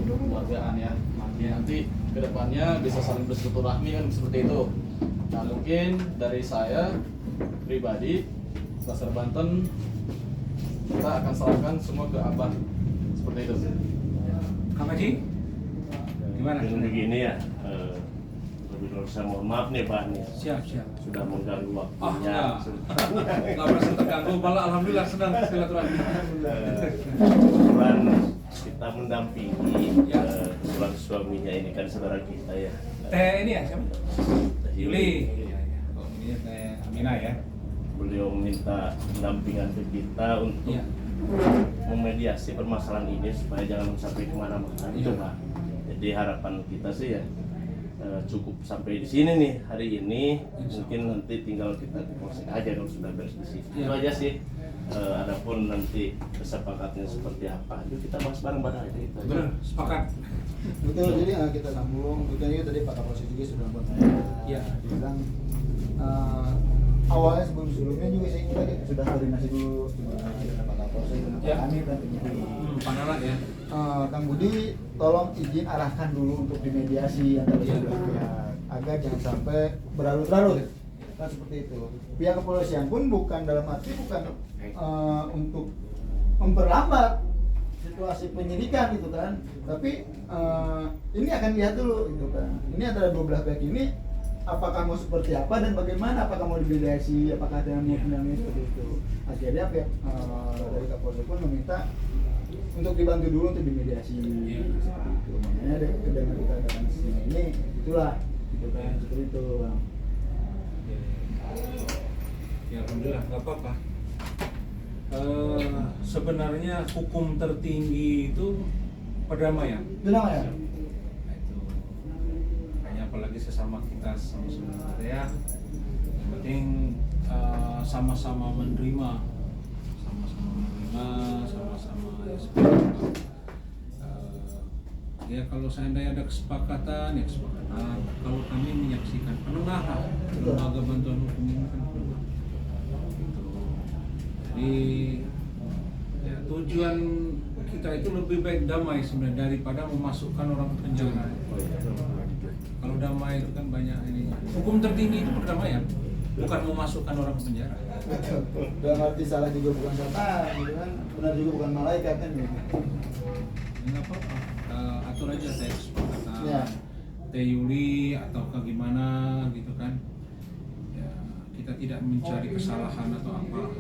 kekeluargaan ya. Nanti kedepannya bisa saling bersilaturahmi kan seperti itu. Nah mungkin dari saya pribadi Pasar Banten kita akan serahkan semua ke Abah seperti itu. Kang Haji, gimana? Begini ya, lebih dulu saya mohon maaf nih Pak nih. Siap. Sudah mengganggu waktunya. Enggak merasa terganggu, malah alhamdulillah senang silaturahmi. Kebetulan kita mendampingi kebetulan suaminya ini kan saudara kita ya. Teh ini ya siapa? Yuli. Iya. Oh, ini Teh Aminah ya. Beliau minta pendampingan ke kita untuk Iya. memediasi permasalahan ini supaya jangan sampai kemana-mana itu Iya. Pak. Jadi harapan kita sih ya cukup sampai di sini nih hari ini. Mungkin nanti tinggal kita proses aja kalau sudah beres di sini. Iya. Itu aja sih. Adapun nanti kesepakatnya seperti apa itu kita bahas bareng-bareng aja gitu. Benar, sepakat. Betul, jadi kita sambung. Kita tadi Pak Kapolsek juga sudah bertanya. Iya. Dia bilang awalnya sebelumnya juga saya kita sudah koordinasi dulu dengan Pak Kapolsek dengan Pak Ya. Kami dan Budi. Panara ya. Kang Budi, tolong izin arahkan dulu untuk dimediasi antara Iya. kedua pihak agar jangan sampai berlarut-larut. Kan seperti itu. Pihak kepolisian pun bukan dalam arti bukan untuk memperlambat situasi penyidikan gitu kan, tapi ini akan lihat dulu gitu kan. Ini antara dua belah pihak ini apakah mau seperti apa dan bagaimana, apakah mau dimediasi, apakah ada yang mau menangani seperti itu. Akhirnya pihak dari Kapolsek pun meminta untuk dibantu dulu untuk dimediasi seperti itu. Makanya dengan kita datang ke sini ini itulah gitu kan, seperti itu Bang. Ya alhamdulillah nggak apa-apa. Sebenarnya hukum tertinggi itu perdamaian. Bilang ya? Nah, itu hanya apalagi sesama kita sama-sama ya. Yang penting sama-sama menerima, sama-sama ya seperti itu. Ya kalau seandainya ada kesepakatan ya kesepakatan. Kalau kami menyaksikan penengahan lembaga bantuan hukum ini kan penengah. Gitu. Jadi ya, tujuan kita itu lebih baik damai sebenarnya daripada memasukkan orang ke penjara. Kalau damai itu kan banyak ini. Hukum tertinggi itu perdamaian, bukan memasukkan orang ke penjara. Dalam arti salah juga bukan setan, gitu kan? Benar juga bukan malaikat kan gitu. Ya, nggak apa-apa, atur aja saya kesepakatan. Ya. Teh Yuli atau gimana gitu kan. Ya, kita tidak mencari kesalahan atau apa.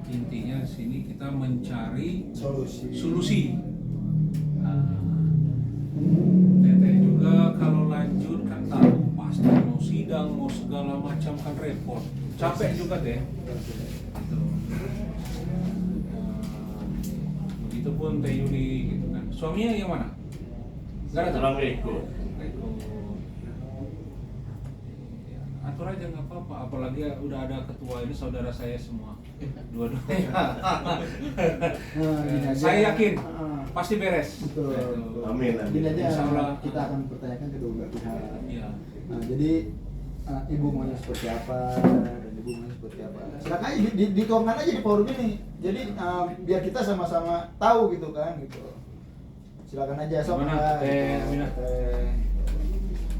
Intinya di sini kita mencari solusi. Teteh juga kalau lanjut kan tahu pasti mau sidang mau segala macam kan repot, capek juga deh. Gitu. Begitupun Teh Yuli gitu kan. Suaminya yang mana? Nggak ada. Assalamualaikum. Atur aja nggak apa-apa, apalagi udah ada ketua ini saudara saya semua, dua-duanya. Gini aja. Saya yakin Ah, pasti beres. betul. Gitu. Amin. Gini aja Insya Allah. kita akan pertanyakan kedua belah pihak. Iya. Nah, jadi ibu maunya seperti apa dan ibu maunya seperti apa. Silakan aja dituangkan aja di forum ini. Jadi biar kita sama-sama tahu gitu kan gitu. Silakan aja sok. Gimana, Teh Aminah?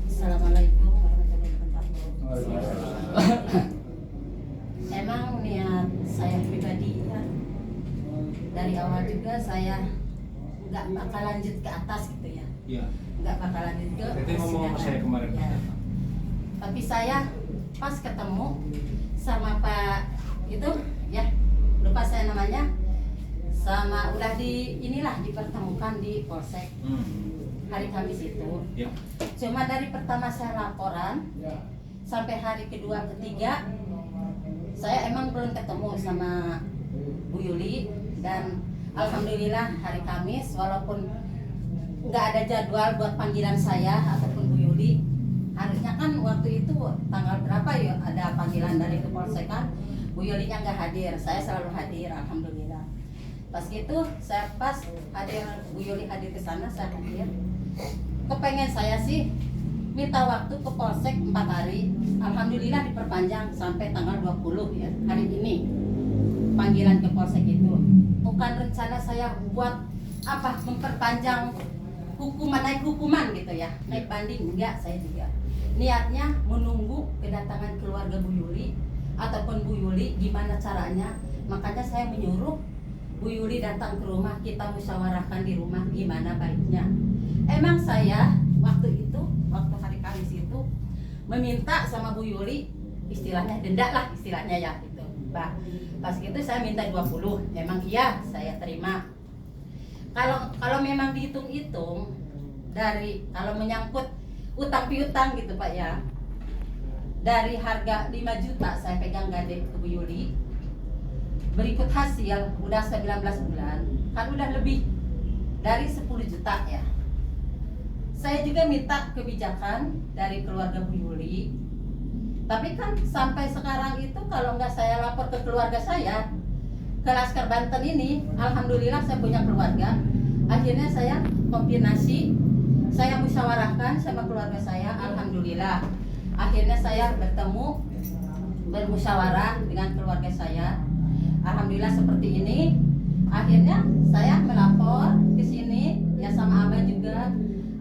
Assalamualaikum warahmatullahi wabarakatuh. Waalaikumsalam. Emang niat saya pribadi ya, dari awal juga saya nggak bakal lanjut ke atas gitu ya, Iya. nggak bakal lanjut ke Teteh ngomong sama saya kemarin. ya. Tapi saya pas ketemu sama Pak itu ya, lupa saya namanya, sama udah dipertemukan di Polsek hari Kamis itu. Ya. Cuma dari pertama saya laporan sampai hari kedua ketiga saya emang belum ketemu sama Bu Yuli, dan alhamdulillah hari Kamis walaupun nggak ada jadwal buat panggilan saya ataupun Bu Yuli, harusnya kan waktu itu tanggal berapa ya ada panggilan dari Kepolsekan, Bu Yulinya nggak hadir, saya selalu hadir alhamdulillah. Pas gitu saya pas hadir, Bu Yuli hadir ke sana, saya hadir. Kepengen saya sih minta waktu ke Polsek 4 hari. Alhamdulillah diperpanjang sampai tanggal 20 ya, hari ini panggilan ke Polsek itu. Bukan rencana saya buat apa memperpanjang naik hukuman gitu ya, naik banding enggak. Saya juga niatnya menunggu kedatangan keluarga Bu Yuli ataupun Bu Yuli gimana caranya. Makanya saya menyuruh Bu Yuli datang ke rumah, kita musyawarahkan di rumah gimana baiknya. Emang saya waktu hari Kamis itu meminta sama Bu Yuli istilahnya denda lah istilahnya ya gitu. Pas gitu saya minta 20. Memang iya saya terima. Kalau memang dihitung-hitung dari kalau menyangkut utang piutang gitu Pak ya. Dari harga 5 juta saya pegang gade ke Bu Yuli. Berikut hasil udah 19 bulan, kan udah lebih dari 10 juta ya. Saya juga minta kebijakan dari keluarga Bu Yuli. Tapi kan sampai sekarang itu kalau nggak saya lapor ke keluarga saya, ke Laskar Banten ini, alhamdulillah saya punya keluarga. Akhirnya saya kombinasi, saya musyawarahkan sama keluarga saya, alhamdulillah. Akhirnya saya bermusyawarah dengan keluarga saya. Alhamdulillah seperti ini. Akhirnya saya melapor ke sini ya sama Abah juga.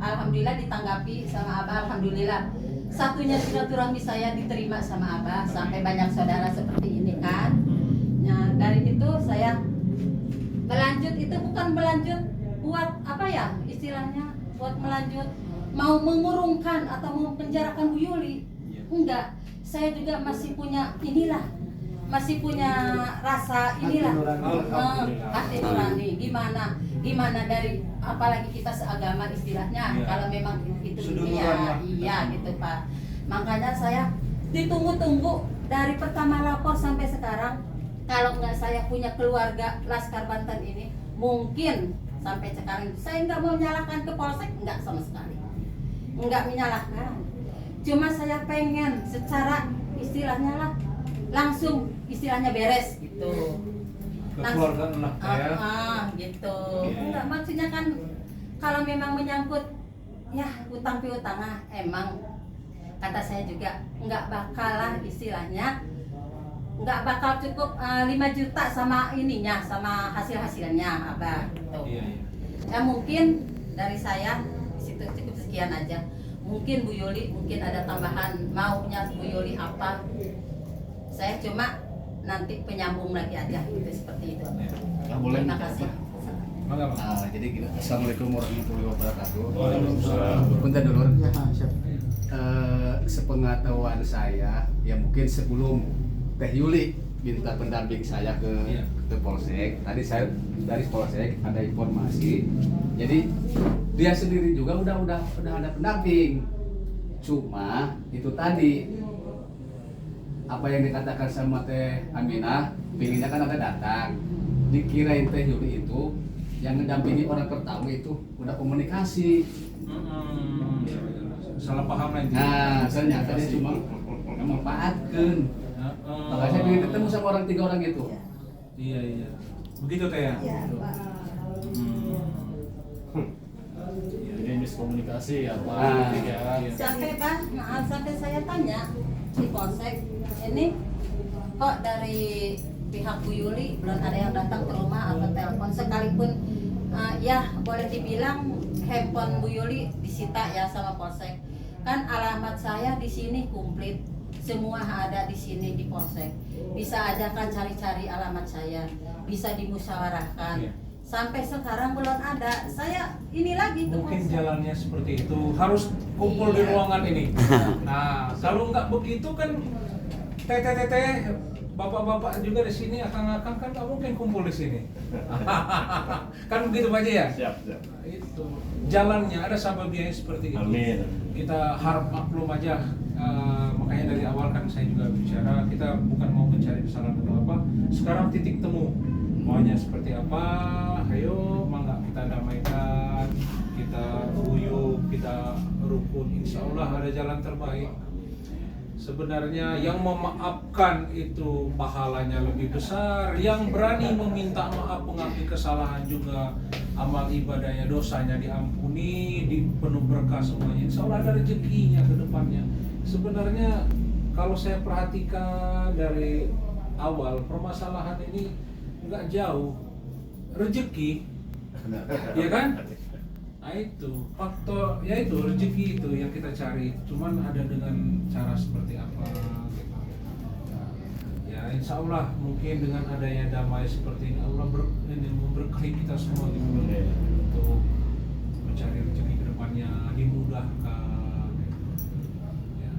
Alhamdulillah ditanggapi sama Abah. Alhamdulillah satunya silaturahmi saya diterima sama Abah sampai banyak saudara seperti ini kan. Nah dari itu saya melanjut itu bukan melanjut buat apa ya istilahnya buat melanjut mau mengurungkan atau mau penjarakan Bu Yuli. Enggak, saya juga masih punya masih punya rasa hati nurani gimana dari apalagi kita seagama istilahnya kalau memang itu iya gitu Pak. Makanya saya ditunggu-tunggu dari pertama lapor sampai sekarang. Kalau nggak saya punya keluarga Laskar Banten ini mungkin sampai sekarang saya nggak mau menyalahkan ke Polsek, nggak sama sekali nggak menyalahkan. Cuma saya pengen secara istilahnya lah langsung istilahnya beres gitu. Kekeluargaan lah ya. Gitu. Enggak maksudnya kan kalau memang menyangkut ya utang piutang emang kata saya juga nggak bakal lah istilahnya nggak bakal cukup 5 juta sama ininya sama hasilnya Abah gitu. Ya mungkin dari saya di situ cukup sekian aja. Mungkin Bu Yuli mungkin ada tambahan maunya Bu Yuli apa. Saya cuma nanti penyambung lagi aja gitu seperti itu. Boleh. Terima kasih. Jadi gini, Assalamualaikum warahmatullahi wabarakatuh. Waalaikumsalam. Punten dulu. Ya, siap. Sepengetahuan saya, ya mungkin sebelum Teh Yuli minta pendamping saya ke Polsek. Tadi saya dari Polsek ada informasi. Jadi dia sendiri juga udah ada pendamping. Cuma itu tadi apa yang dikatakan sama Teh Aminah, pilihnya kan ada datang. Dikirain Teh Yuli itu yang mendampingi orang pertama itu udah komunikasi. Salah paham lah itu. Nah, ternyata dia cuma memanfaatkan. Makanya saya ingin ketemu sama 3 orang itu. Iya. Begitu Teh ya? Ya, Pak. Jadi miskomunikasi apa Iya. Sampai Pak, maaf sampai saya tanya di Polsek, ini kok dari pihak Bu Yuli belum ada yang datang ke rumah atau telepon sekalipun ya boleh dibilang handphone Bu Yuli disita ya sama Polsek. Kan alamat saya di sini komplit. Semua ada di sini di Polsek. Bisa aja kan cari-cari alamat saya, bisa dimusyawarahkan. Iya. Sampai sekarang belum ada. Saya ini lagi tuh. Mungkin jalannya seperti itu, harus kumpul di ruangan ini. Nah, kalau nggak begitu kan teh bapak-bapak juga di sini akang-akang kan nggak mungkin kumpul di sini. Kan begitu aja ya? Siap. Itu jalannya ada sababnya seperti itu. Amin. Kita harap maklum aja. Makanya dari awal kan saya juga bicara kita bukan mau mencari kesalahan atau apa. Sekarang titik temu maunya seperti apa. Ayo mangga kita damaikan, kita guyup, kita rukun. Insya Allah ada jalan terbaik. Sebenarnya yang memaafkan itu pahalanya lebih besar. Yang berani meminta maaf, mengakui kesalahan juga amal ibadahnya, dosanya diampuni, penuh berkah semuanya. Insya Allah ada rezekinya ke depannya. Sebenarnya kalau saya perhatikan dari awal permasalahan ini nggak jauh rezeki, ya kan? Nah Nah itu faktor, ya itu rezeki itu yang kita cari. Cuman ada dengan cara seperti apa gitu. Ya insya Allah mungkin dengan adanya damai seperti ini Allah memberkahi kita semua gitu untuk mencari rezeki ke depannya dimudahkan. Ya.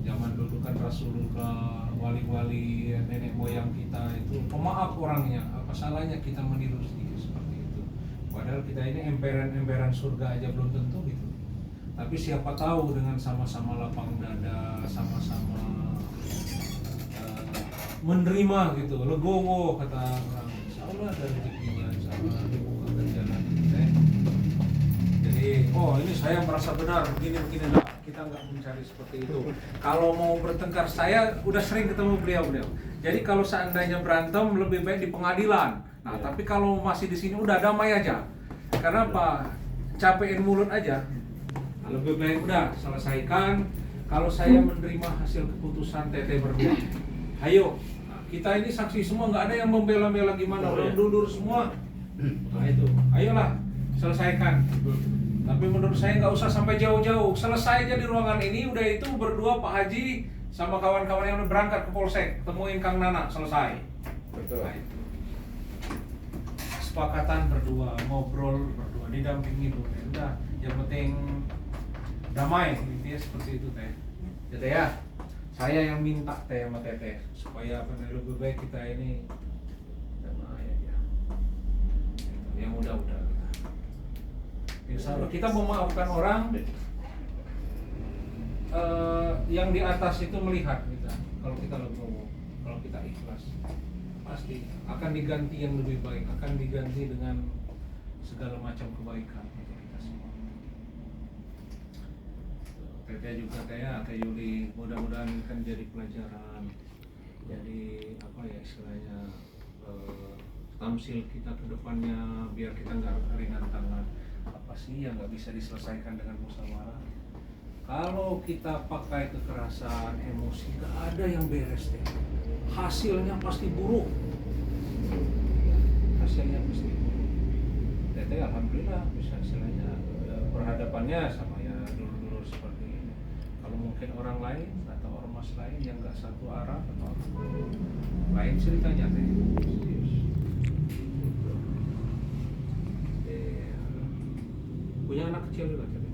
Zaman dulu kan Rasulullah, wali-wali, nenek moyang kita itu pemaaf orangnya. Apa salahnya kita meniru sedikit seperti itu? Padahal kita ini emperan-emperan surga aja belum tentu gitu. Tapi siapa tahu dengan sama-sama lapang dada, sama-sama menerima gitu, legowo kata orang. Insya Allah ada rezekinya, insya Allah dibukakan jalan gitu ya. Jadi, oh ini saya merasa benar begini lah. Kita nggak mencari seperti itu. Kalau mau bertengkar, saya udah sering ketemu beliau. Jadi kalau seandainya berantem lebih baik di pengadilan. Nah, tapi kalau masih di sini udah damai aja. Karena apa? Capein mulut aja. Nah, lebih baik udah selesaikan. Kalau saya menerima hasil keputusan teteh berdua, ayo. Nah, kita ini saksi semua, nggak ada yang membela-bela gimana. Orang dulur semua. Nah itu, ayolah selesaikan. Tapi menurut saya nggak usah sampai jauh-jauh. Selesai aja di ruangan ini, udah itu berdua Pak Haji sama kawan-kawan yang udah berangkat ke Polsek, temuin Kang Nana, selesai. Betul. Nah, itu. Kesepakatan berdua, ngobrol berdua, didampingi dulu. Udah, yang penting damai, intinya seperti itu teh. Ya teh ya, saya yang minta teh sama teteh supaya apa lebih baik kita ini damai aja. Yang udah. Insya Allah kita memaafkan orang yang di atas itu melihat kita. Kalau kita legowo, kalau kita ikhlas, pasti akan diganti yang lebih baik, akan diganti dengan segala macam kebaikan untuk kita semua. Teteh juga Teh Yuli, mudah-mudahan kan jadi pelajaran, jadi apa ya istilahnya tamsil kita ke depannya biar kita nggak ringan tangan. Apa sih yang nggak bisa diselesaikan dengan musyawarah? Kalau kita pakai kekerasan, emosi, nggak ada yang beres deh. Hasilnya pasti buruk. Hasilnya pasti buruk. Teteh alhamdulillah bisa istilahnya berhadapannya sama ya dulu-dulu seperti ini. Kalau mungkin orang lain atau ormas lain yang nggak satu arah atau lain ceritanya teh. Punya anak kecil juga tadi.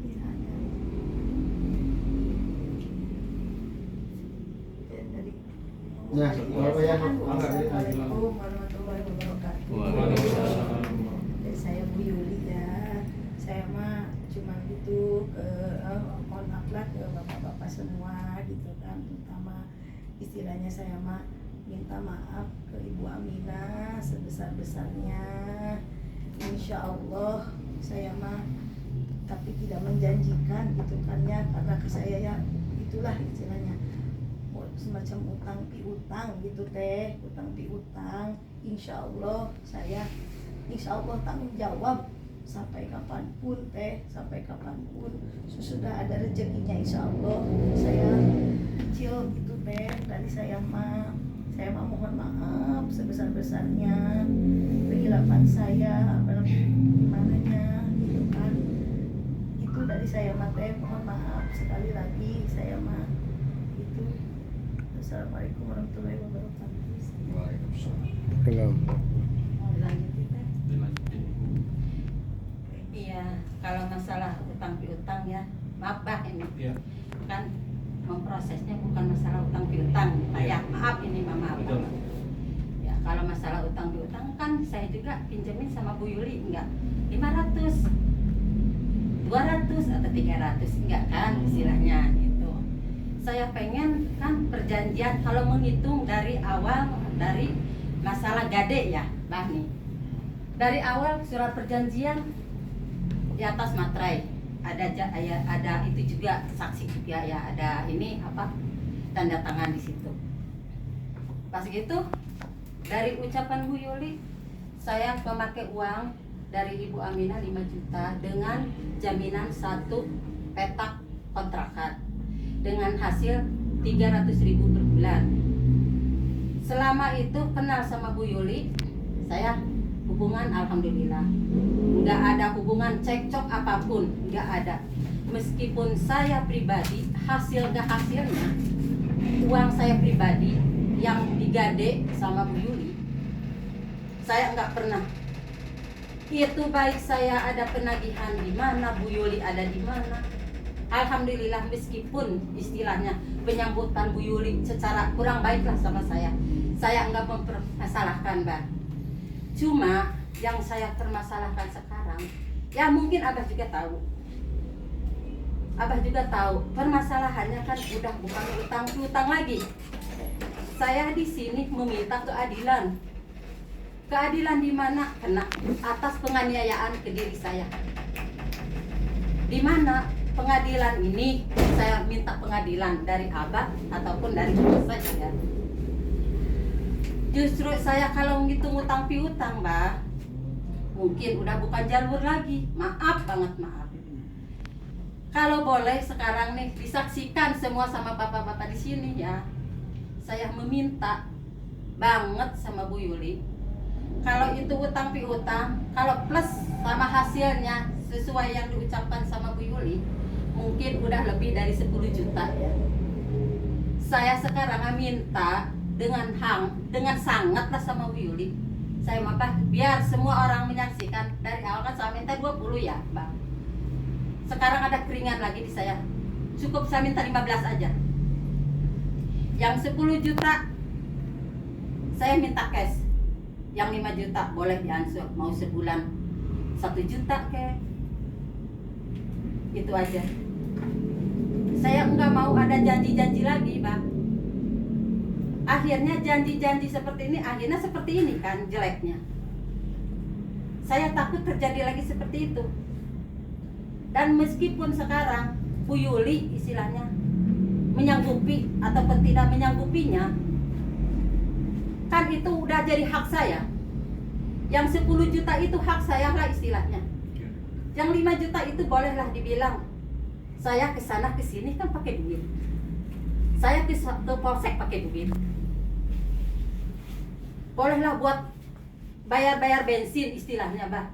Ya, Bapak ya. Assalamualaikum warahmatullahi wabarakatuh. Waalaikumsalam. Saya Bu Yuli ya. Saya mah cuma gitu mohon maaf lah ke bapak-bapak semua gitu kan. Terutama istilahnya saya mah minta maaf ke Ibu Aminah sebesar-besarnya. Insya Allah saya mah tapi tidak menjanjikan gitu kan ya, karena ke saya ya itulah istilahnya semacam utang piutang gitu teh, utang piutang. Insya Allah saya tanggung jawab sampai kapanpun teh, sampai kapanpun sudah ada rezekinya insya Allah. Saya kecil gitu teh, dari saya mah mohon maaf sebesar-besarnya kehilapan saya gimananya gitu kan. Itu dari saya mah teh, mohon maaf sekali lagi saya mah itu. Assalamualaikum warahmatullahi wabarakatuh. Waalaikumsalam. Iya, kalau masalah utang piutang ya, maaf Pak ini Ya. kan memprosesnya bukan masalah utang piutang, Pak ya. Maaf ini maaf. Betul. Ya, kalau masalah utang piutang kan saya juga pinjemin sama Bu Yuli enggak 500, 200 atau 300 enggak kan istilahnya gitu. Saya pengen kan perjanjian kalau menghitung dari awal dari masalah gade ya, Bang nih. Dari awal surat perjanjian di atas materai ada itu juga saksi juga ya, ada ini apa tanda tangan di situ. Pas gitu dari ucapan Bu Yuli saya memakai uang dari Ibu Aminah 5 juta dengan jaminan 1 petak kontrakan dengan hasil 300.000 per bulan. Selama itu kenal sama Bu Yuli, saya hubungan alhamdulillah. nggak ada hubungan cekcok apapun, nggak ada. Meskipun saya pribadi hasil nggak hasilnya uang saya pribadi yang digade sama Bu Yuli, saya nggak pernah. Itu baik saya ada penagihan di mana, Bu Yuli ada di mana. Alhamdulillah, meskipun istilahnya penyambutan Bu Yuli secara kurang baiklah sama saya nggak mempermasalahkan, Mbak. Cuma yang saya permasalahkan sekarang, ya mungkin Abah juga tahu. Abah juga tahu permasalahannya kan udah bukan utang lagi. Saya di sini meminta keadilan. Keadilan di mana? Kena atas penganiayaan ke diri saya. Di mana pengadilan ini saya minta pengadilan dari Abah ataupun dari saya. Justru saya kalau ngitung utang piutang, Mbak, mungkin udah bukan jalur lagi. Maaf banget, maaf. Kalau boleh sekarang nih disaksikan semua sama bapak-bapak di sini ya. Saya meminta banget sama Bu Yuli. Kalau itu utang piutang, kalau plus sama hasilnya sesuai yang diucapkan sama Bu Yuli, mungkin udah lebih dari 10 juta ya. Saya sekarang minta dengan sangat lah sama Bu Yuli. Saya maka biar semua orang menyaksikan, dari awal kan saya minta 20 ya, Bang. Sekarang ada keringan lagi di saya. Cukup saya minta 15 aja. Yang 10 juta saya minta cash. Yang 5 juta boleh diansur, mau sebulan 1 juta kek. Itu aja. Saya enggak mau ada janji-janji lagi, Bang. Akhirnya janji-janji seperti ini, akhirnya seperti ini kan jeleknya. Saya takut terjadi lagi seperti itu. Dan meskipun sekarang Bu Yuli istilahnya menyanggupi ataupun tidak menyanggupinya, kan itu udah jadi hak saya. Yang 10 juta itu hak saya lah istilahnya. Yang 5 juta itu bolehlah dibilang saya ke sana ke sini kan pakai duit. Saya ke polsek pakai duit. Bolehlah buat bayar-bayar bensin istilahnya, Bah.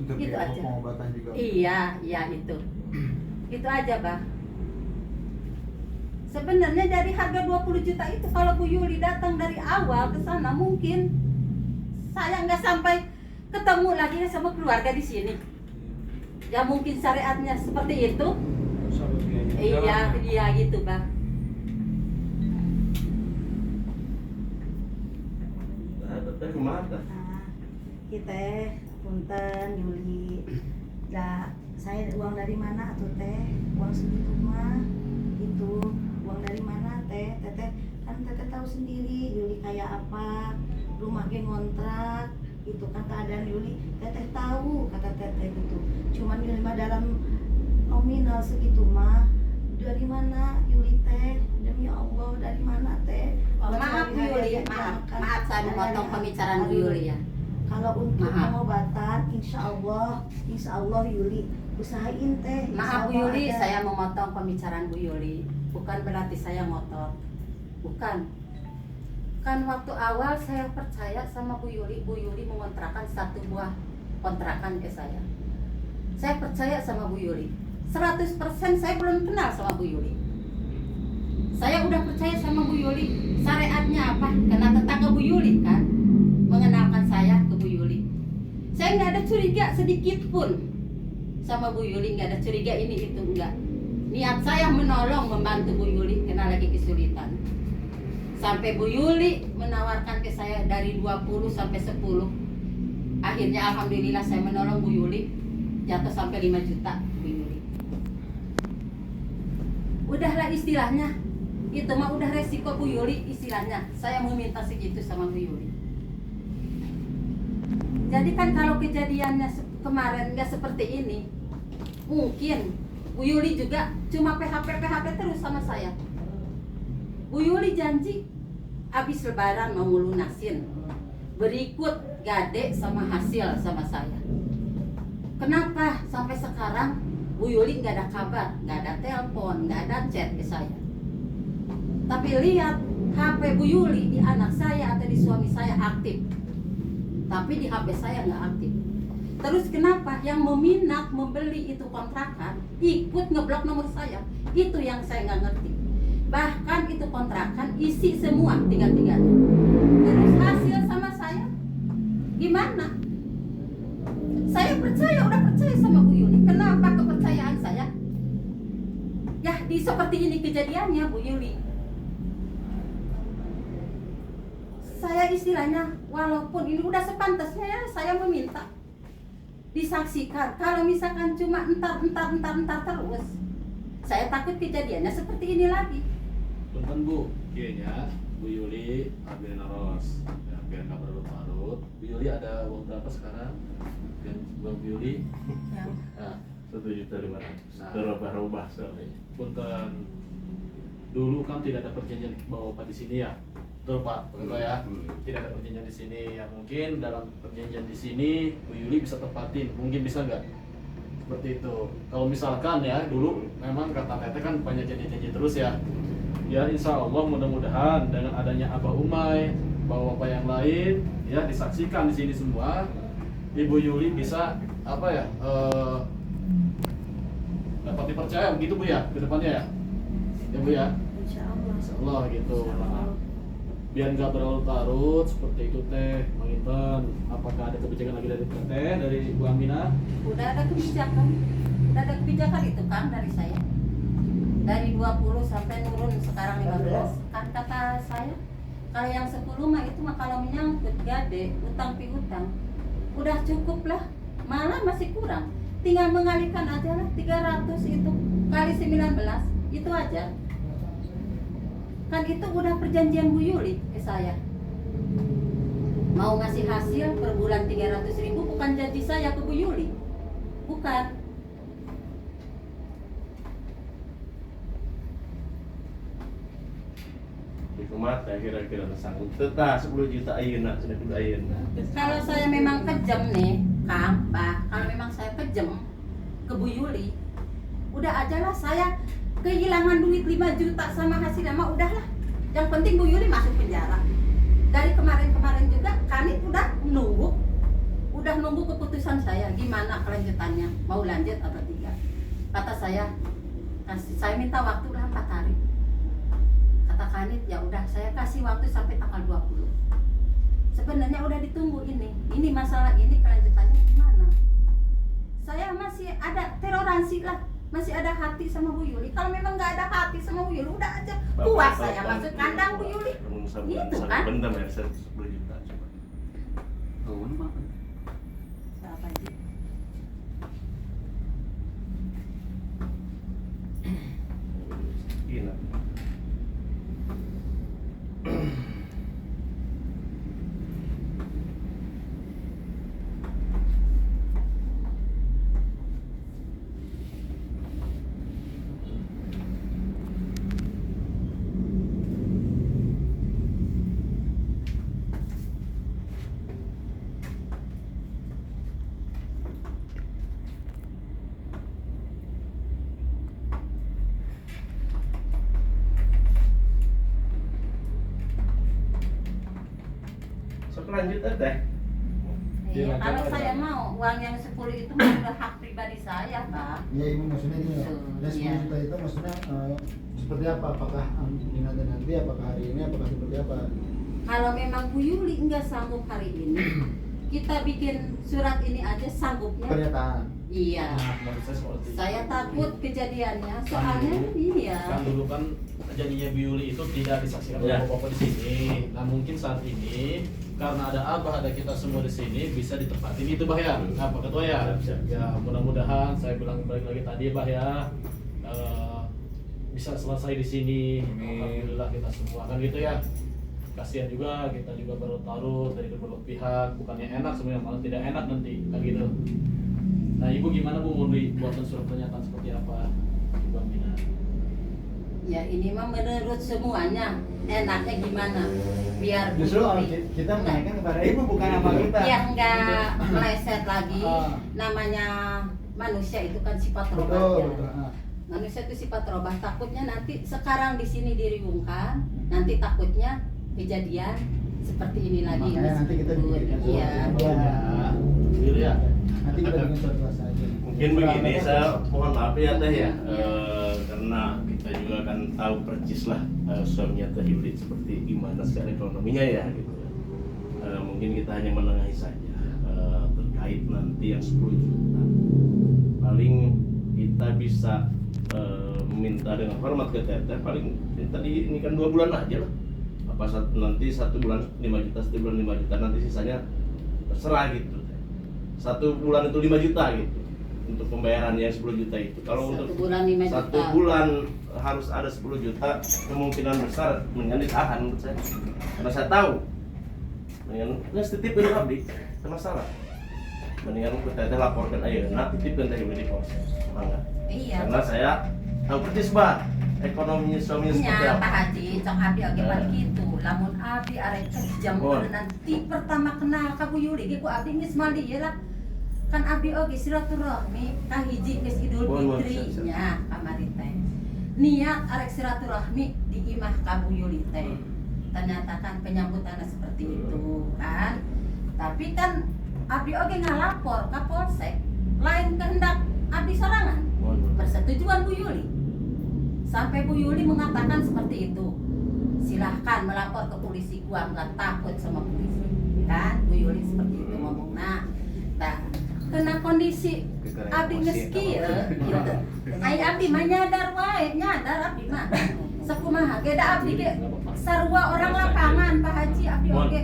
Untuk Itu biaya aja. pengobatan juga. Iya itu. Itu aja, Bang. Sebenarnya dari harga 20 juta itu kalau Bu Yuli datang dari awal ke sana mungkin saya nggak sampai ketemu lagi sama keluarga di sini. Ya mungkin syariatnya seperti itu. Iya gitu, Bang. Gimana? Nah, kita punten Yuli. Lah, saya uang dari mana tuh teh? Uang segitu mah itu uang dari mana teh? Teteh kan teteh tahu sendiri Yuli kayak apa, rumah ge ngontrak, itu kan keadaan Yuli. Teteh tahu kata teteh gitu. Cuman Yuli mah dalam nominal segitu mah dari mana Yuli teh? Demi Allah dari mana teh? Maaf Bu Yuli, maaf saya memotong pembicaraan Bu Yuli ya. Kalau untuk Maaf. pengobatan, insya Allah Yuli usahain teh. Maaf Bu Insya Allah Yuli, ada. saya memotong pembicaraan Bu Yuli. Bukan berarti saya ngotot. Bukan. Kan waktu awal saya percaya sama Bu Yuli mengontrakan satu buah kontrakan ke saya. Saya percaya sama Bu Yuli. 100% saya belum kenal sama Bu Yuli. Saya udah percaya sama Bu Yuli. Syariatnya apa? Karena tetangga Bu Yuli kan mengenalkan saya ke Bu Yuli. Saya nggak ada curiga sedikit pun sama Bu Yuli, nggak ada curiga ini itu enggak. Niat saya menolong, membantu Bu Yuli kena lagi kesulitan. Sampai Bu Yuli menawarkan ke saya dari 20 sampai 10. Akhirnya alhamdulillah saya menolong Bu Yuli jatuh sampai 5 juta Bu Yuli. Udahlah istilahnya, itu mah udah resiko Bu Yuli istilahnya. Saya mau minta segitu sama Bu Yuli. Jadi kan kalau kejadiannya kemarin nggak seperti ini, mungkin Bu Yuli juga cuma PHP terus sama saya. Bu Yuli janji habis lebaran mau ngelunasin, berikut gade sama hasil sama saya. Kenapa sampai sekarang Bu Yuli nggak ada kabar, nggak ada telepon, nggak ada chat ke saya. Tapi lihat HP Bu Yuli di anak saya atau di suami saya aktif. tapi di HP saya nggak aktif. Terus kenapa yang meminat membeli itu kontrakan ikut ngeblok nomor saya? Itu yang saya nggak ngerti. Bahkan itu kontrakan isi semua tiga-tiganya. Terus hasil sama saya gimana? Saya percaya, udah percaya sama Bu Yuli. Kenapa kepercayaan saya? Ya di seperti ini kejadiannya Bu Yuli. Saya istilahnya walaupun ini udah sepantasnya ya saya meminta disaksikan. Kalau misalkan cuma entar terus, saya takut kejadiannya seperti ini lagi. Punten Bu, kayaknya Bu Yuli ambil naros, ya, biar nggak berlarut-larut. Bu Yuli ada uang berapa sekarang? Dan uang Bu Yuli? Yang Nah, 1.500.000. Nah. Berubah-ubah soalnya. punten. Dulu kan tidak ada perjanjian bahwa Pak di sini ya. Betul Pak, betul ya. Tidak ada perjanjian di sini. Ya mungkin dalam perjanjian di sini Bu Yuli bisa tepatin, mungkin bisa nggak? Seperti itu. Kalau misalkan ya dulu memang kata Teteh kan banyak janji-janji terus ya. Ya insya Allah mudah-mudahan dengan adanya Abah Umay, bapak-bapak yang lain ya disaksikan di sini semua, Ibu Yuli bisa apa ya dapat dipercaya begitu Bu ya ke depannya ya. Ya Bu ya. insya Allah. Insya Allah gitu. Insya Allah. Biar nggak berlarut-larut seperti itu Teh, Mang Inten. Apakah ada kebijakan lagi dari Teteh, dari Bu Aminah? Udah ada kebijakan itu kan dari saya. Dari 20 sampai turun sekarang 15. Kan kata saya, kalau yang 10 mah itu mah kalau menyangkut gade, utang piutang, udah cukup lah. Malah masih kurang. Tinggal mengalihkan aja lah 300 itu kali 19 itu aja. Kan itu udah perjanjian Bu Yuli ke saya. Mau ngasih hasil per bulan 300.000 bukan janji saya ke Bu Yuli. Bukan. Di kemata kira-kira sanggup tetap 10 juta ayeuna, 10 juta ayeuna. Kalau saya memang kejam nih, Kang, Pak, kalau memang saya kejam ke Bu Yuli, udah aja lah saya kehilangan duit 5 juta sama hasil nama udahlah. Yang penting Bu Yuli masuk penjara. Dari kemarin-kemarin juga kami udah nunggu keputusan saya gimana kelanjutannya, mau lanjut atau tidak. Kata saya minta waktu lah 4 hari. Kata Kanit, ya udah saya kasih waktu sampai tanggal 20. Sebenarnya udah ditunggu ini masalah ini kelanjutannya gimana. Saya masih ada toleransi lah, masih ada hati sama Bu Yuli. Kalau memang nggak ada hati sama Bu Yuli, udah aja puas saya masuk kandang Bu Yuli. Gitu kan? Benda bayar 10 juta coba. Oh, mana Pak? Siapa sih? Gila. Sok lanjut Teh. Iya, kalau saya mau uang yang 10 itu mah udah hak pribadi saya, Pak. Ya Ibu maksudnya gini ya. Dan 10 Iya. juta itu maksudnya seperti apa? Apakah nanti, apakah hari ini, apakah seperti apa? Kalau memang Bu Yuli nggak sanggup hari ini, kita bikin surat ini aja sanggupnya. Pernyataan. Iya. Nah, menurut saya seperti itu. Saya takut kejadiannya, soalnya iya. Kan dulu kan janjinya Bu Yuli itu tidak disaksikan oleh Ya. bapak-bapak di sini. Nah mungkin saat ini karena ada Abah, ada kita semua di sini bisa ditepatin itu Bah ya. Nah, Pak Ketua ya. Siap. Ya mudah-mudahan saya bilang balik lagi tadi Bah ya. Bisa selesai di sini. Amin. Alhamdulillah kita semua kan gitu ya. Kasihan juga kita juga berlarut dari kedua belah pihak, bukannya enak sebenarnya malah tidak enak nanti kan gitu. Nah Ibu gimana Bu mau buatan surat pernyataan seperti apa? Ibu Aminah. Ya ini mah menurut semuanya enaknya gimana? Biar Bu Justru Yuli kita menanyakan kepada Ibu bukan apa kita. biar nggak meleset lagi. Ah. Namanya manusia itu kan sifat Betul, robahnya. betul. Manusia itu sifat robah, takutnya nanti sekarang di sini diriungkan, nanti takutnya kejadian seperti ini lagi. Makanya nanti kita bikin Iya. Gitu ya. Nanti kita bikin suatu aja. Mungkin begini, saya mohon maaf ya Teh ya, karena kita juga kan tahu percis lah suaminya Teh Yuli seperti gimana secara ekonominya ya gitu. Mungkin kita hanya menengahi saja terkait nanti yang 10 juta. Paling kita bisa meminta dengan hormat ke Teteh, paling tadi ini kan 2 bulan aja lah. Apa nanti 1 bulan 5 juta, 1 bulan 5 juta, nanti sisanya terserah gitu. 1 bulan itu 5 juta gitu untuk pembayaran yang 10 juta itu. Kalau 1 untuk bulan 5 juta. 1 bulan harus ada 10 juta, kemungkinan besar mendingan ditahan menurut saya. Karena saya tahu mendingan nggak titip ke abdi, ada masalah. Mendingan kita laporkan aja, nah titipkan teh di polsek. Semangat. Iya. Karena saya tahu percis bah ekonominya suaminya seperti Nya apa. Pak Haji, cok abi oge pan kitu. Lamun abi arek jam Oh. nanti pertama kenal ka Bu Yuli ge ku abi geus mali ya lah. Kan abi oge silaturahmi ka hiji geus Idul Bon, Fitri siap. nya kamari teh. Niat arek silaturahmi di imah ka Bu Yuli teh. Ternyata kan penyambutannya seperti itu kan. Tapi kan abi oge ngalapor ka polsek. Lain kehendak abi sorangan. Persetujuan Bu Yuli. Sampai Bu Yuli mengatakan seperti itu. Silahkan melapor ke polisi, gua nggak takut sama polisi. Kan Bu Yuli seperti itu ngomong. Nah, kena kondisi abdi ngeski gitu. Ai abdi mah nyadar wae, nyadar abdi mah. Sakumaha ge da abdi ge sarua orang lapangan Pak Haji abdi oge.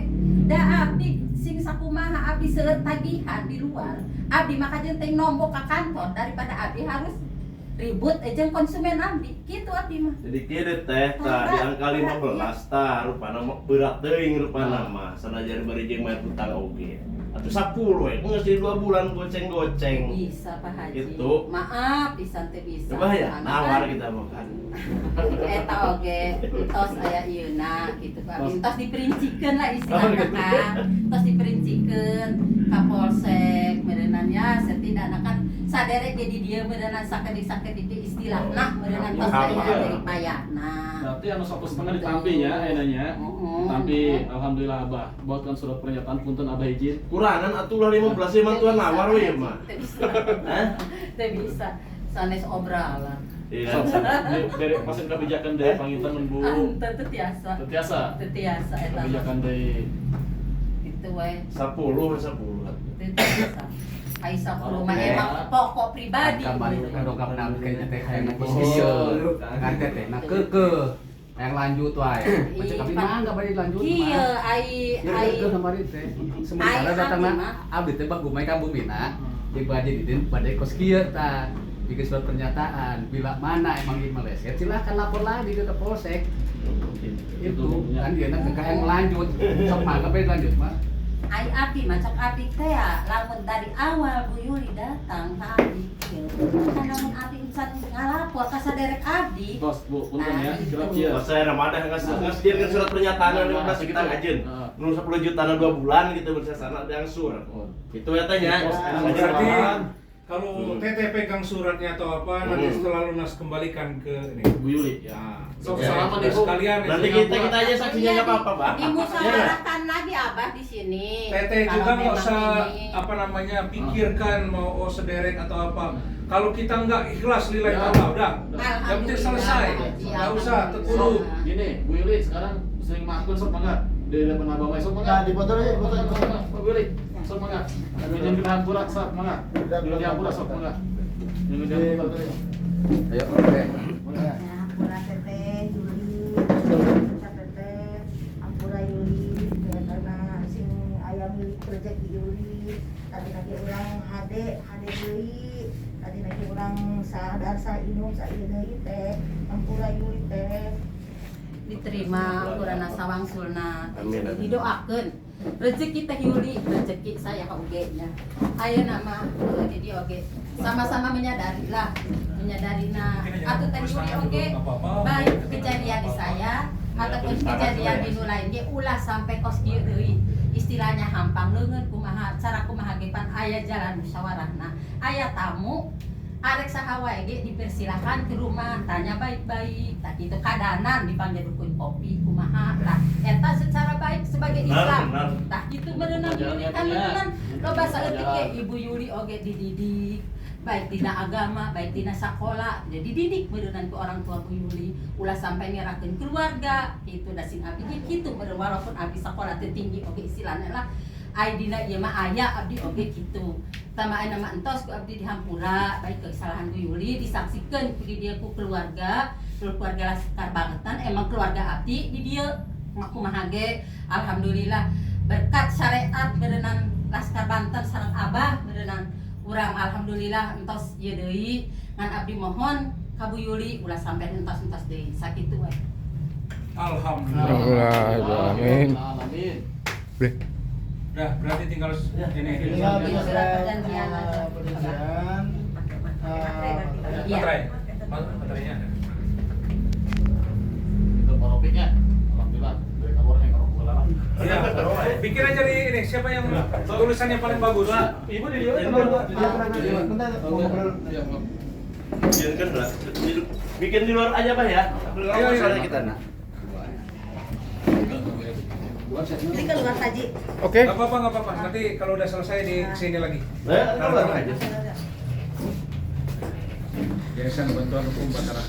Da abdi sing sakumaha abdi seueur tagihan di luar. Abdi maka jeung nombok ka kantor daripada abdi harus ribut jeung konsumen abdi. Kitu abdi mah. Jadi kieu Teh tah di angka 15 tah rupana berat teuing rupana mah sanajan bari jeung mayar hutang oge. Atuh 10 we geus di 2 bulan goceng-goceng. Bisa Pak Haji. Gitu. Maaf pisan teh bisa. Coba ya, Karena nawar kan kita makan. eta oge tos aya ieuna gitu Pak. Tos. Tos diperincikeun lah istilahna kan. Tos diperincikeun ka polsek meureunana nya setidakna kan saderek jadi dia meureunana sakedik-sakedik istilahna meureunana tos aya dari payahna. Berarti anu 1,5 ditampi ya ayeuna. Tapi alhamdulillah Abah buatkan surat pernyataan punten Abah izin. Kurangan atuh lah 15 ya mantuan nawar we mah. Teu bisa. Hah? Teu bisa. Sanes obralan. Iya. Dari pasien kebijakan dari panginten Bu. Teu tiasa. Tetiasa. Teu tiasa eta. Kebijakan dari Gitu we. 10. Teu tiasa. Ai 10 mah emang pokok pribadi. Kembali gitu. ke dongkap kayaknya teh kayak Oh, ngebisir kan teh nah yang lanjut wae macam kami mah enggak balik lanjut Kieu ai ke kemarin teh sementara Ai, datangna abdi mah. abdi teh bak gumai ka bumina di bade didin bade kos kieu tah bikin surat pernyataan bila mana emang ini meleset silahkan lapor lagi ke polsek itu kan dia nak yang lanjut sok mah kabeh lanjut mah ai abdi mah cok abdi teh ya lamun dari awal Bu Yuli datang ka abdi kieu. Kan lamun abdi encan ngalapor ka saderek abdi. Bos, Bu, punten ya. Kira kieu. Pas saya Ramadan ngasih surat pernyataan 15 juta ajeun. Nu 10 juta na 2 bulan gitu bersasana yang sur. Itu ya tanya. Berarti kalau Teteh pegang suratnya atau apa nanti setelah lunas kembalikan ke ini. Bu Yuli ya. Sok Ya. salaman Ya. Ibu sekalian. Nanti itu kita aja saksinya enggak apa-apa, Bang. Dimusyawarahkan lagi Abah di sini. Teteh Kalau juga nggak memang usah ini. apa namanya pikirkan mau sederek atau apa. Kalau kita nggak ikhlas lillahi Ya. ta'ala udah. Alhamdulillah, Yang penting selesai. Haji, Nggak usah Sok, tekulu. gini, Bu Yuli sekarang sering makun sok mangga. Dari depan Abah Mai sok mangga. Nah, dipoto aja, dipoto. Sok mangga, Bu Yuli. Sok mangga. Izin ke Hampura sok mangga. Di Hampura sok mangga. Yang di Hampura. ayo oke Ya. Ampura teteh Yuli, teteh Ampura Yuli, ya, karena sing ayam Yuli rezeki Yuli, tadi orang hade deui, tadi orang sadar sa inum sa ieu deui teh, Ampura Yuli teh. Diterima urana sawangsulna. Amin, amin. Didoakeun rezeki teh Yuli, rezeki saya oge nya. Ayeuna mah jadi oge sama-sama menyadari lah, menyadarina atuh teh Yuli oge baik kejadian di saya ataupun kejadian di nu lain ge ulah sampai kos kieu deui. Istilahnya hampang leungeun kumaha cara kumaha ge pan aya jalan musyawarahna. Aya tamu arek sahawa ge dipersilakan ke rumah, tanya baik-baik. Tak itu kadanan dipanggil dukun kopi kumaha. Tah eta secara baik sebagai Islam. Benar. Tah itu merenang Yuli kan merenang lo bahasa etik ge Ibu Yuli oge dididik baik dina agama, baik dina sekolah, jadi didik berenang ke orang tua Bu Yuli, ulah sampai nyerahkeun keluarga, itu dasin abdi ge kitu walaupun abdi sekolah tertinggi oge istilahna lah. Ai dina ieu mah aya abdi oge kitu. Tambahan nama entos ku abdi di Hampura, baik kesalahan Bu Yuli disaksikeun ku di dieu ku keluarga Laskar bangetan emang keluarga abdi di dieu. Kumaha ge alhamdulillah berkat syariat berenang Laskar Banten sareng Abah berenang urang alhamdulillah entos ieu deui ngan abdi mohon ka Bu Yuli ulah sampai entos-entos deui sakitu we. Alhamdulillah. Amin. Amin. Udah berarti tinggal ini. Tinggal Surat perjanjian. perjanjian. Iya. Baterainya ada. Itu paropiknya. Alhamdulillah. Dari kabar yang orang bola. Iya. Bikin aja di ini siapa yang tulisannya paling bagus. Ibu di dia. Bentar, ngobrol. Iya, Bang. Biarkan lah. Bikin di luar aja Pak ya. Belum Ayo, masalah ayo. kita nah. Ini keluar saji. Oke. Gak apa-apa. Nanti kalau udah selesai di sini lagi. Keluar aja. Yayasan Bantuan Hukum Batara.